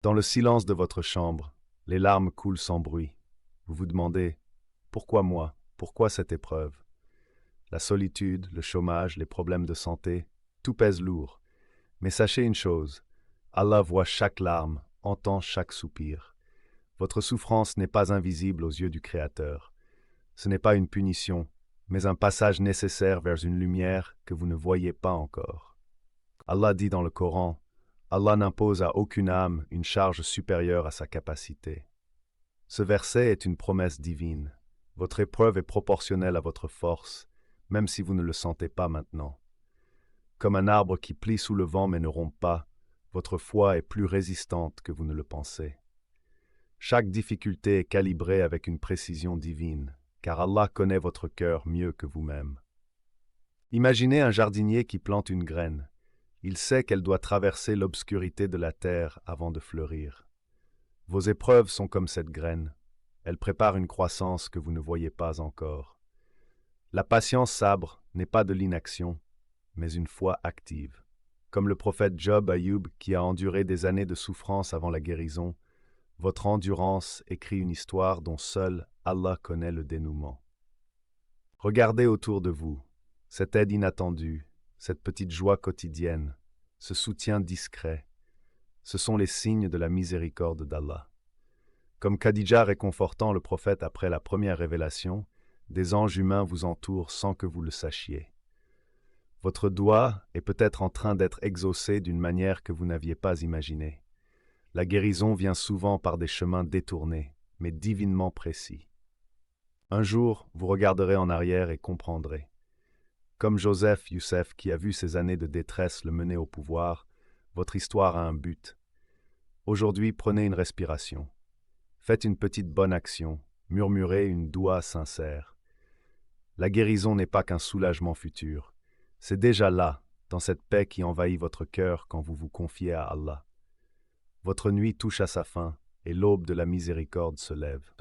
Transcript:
Dans le silence de votre chambre, les larmes coulent sans bruit. Vous vous demandez, pourquoi moi? Pourquoi cette épreuve? La solitude, le chômage, les problèmes de santé, tout pèse lourd. Mais sachez une chose, Allah voit chaque larme, entend chaque soupir. Votre souffrance n'est pas invisible aux yeux du Créateur. Ce n'est pas une punition, mais un passage nécessaire vers une lumière que vous ne voyez pas encore. Allah dit dans le Coran, Allah n'impose à aucune âme une charge supérieure à sa capacité. Ce verset est une promesse divine. Votre épreuve est proportionnelle à votre force, même si vous ne le sentez pas maintenant. Comme un arbre qui plie sous le vent mais ne rompt pas, votre foi est plus résistante que vous ne le pensez. Chaque difficulté est calibrée avec une précision divine, car Allah connaît votre cœur mieux que vous-même. Imaginez un jardinier qui plante une graine. Il sait qu'elle doit traverser l'obscurité de la terre avant de fleurir. Vos épreuves sont comme cette graine. Elles préparent une croissance que vous ne voyez pas encore. La patience sabre n'est pas de l'inaction, mais une foi active. Comme le prophète Job Ayoub qui a enduré des années de souffrance avant la guérison, votre endurance écrit une histoire dont seul Allah connaît le dénouement. Regardez autour de vous, cette aide inattendue, cette petite joie quotidienne, ce soutien discret, ce sont les signes de la miséricorde d'Allah. Comme Khadija réconfortant le prophète après la première révélation, des anges humains vous entourent sans que vous le sachiez. Votre doigt est peut-être en train d'être exaucé d'une manière que vous n'aviez pas imaginée. La guérison vient souvent par des chemins détournés, mais divinement précis. Un jour, vous regarderez en arrière et comprendrez. Comme Joseph Youssef qui a vu ses années de détresse le mener au pouvoir, votre histoire a un but. Aujourd'hui, prenez une respiration. Faites une petite bonne action, murmurez une doua sincère. La guérison n'est pas qu'un soulagement futur. C'est déjà là, dans cette paix qui envahit votre cœur quand vous vous confiez à Allah. Votre nuit touche à sa fin et l'aube de la miséricorde se lève.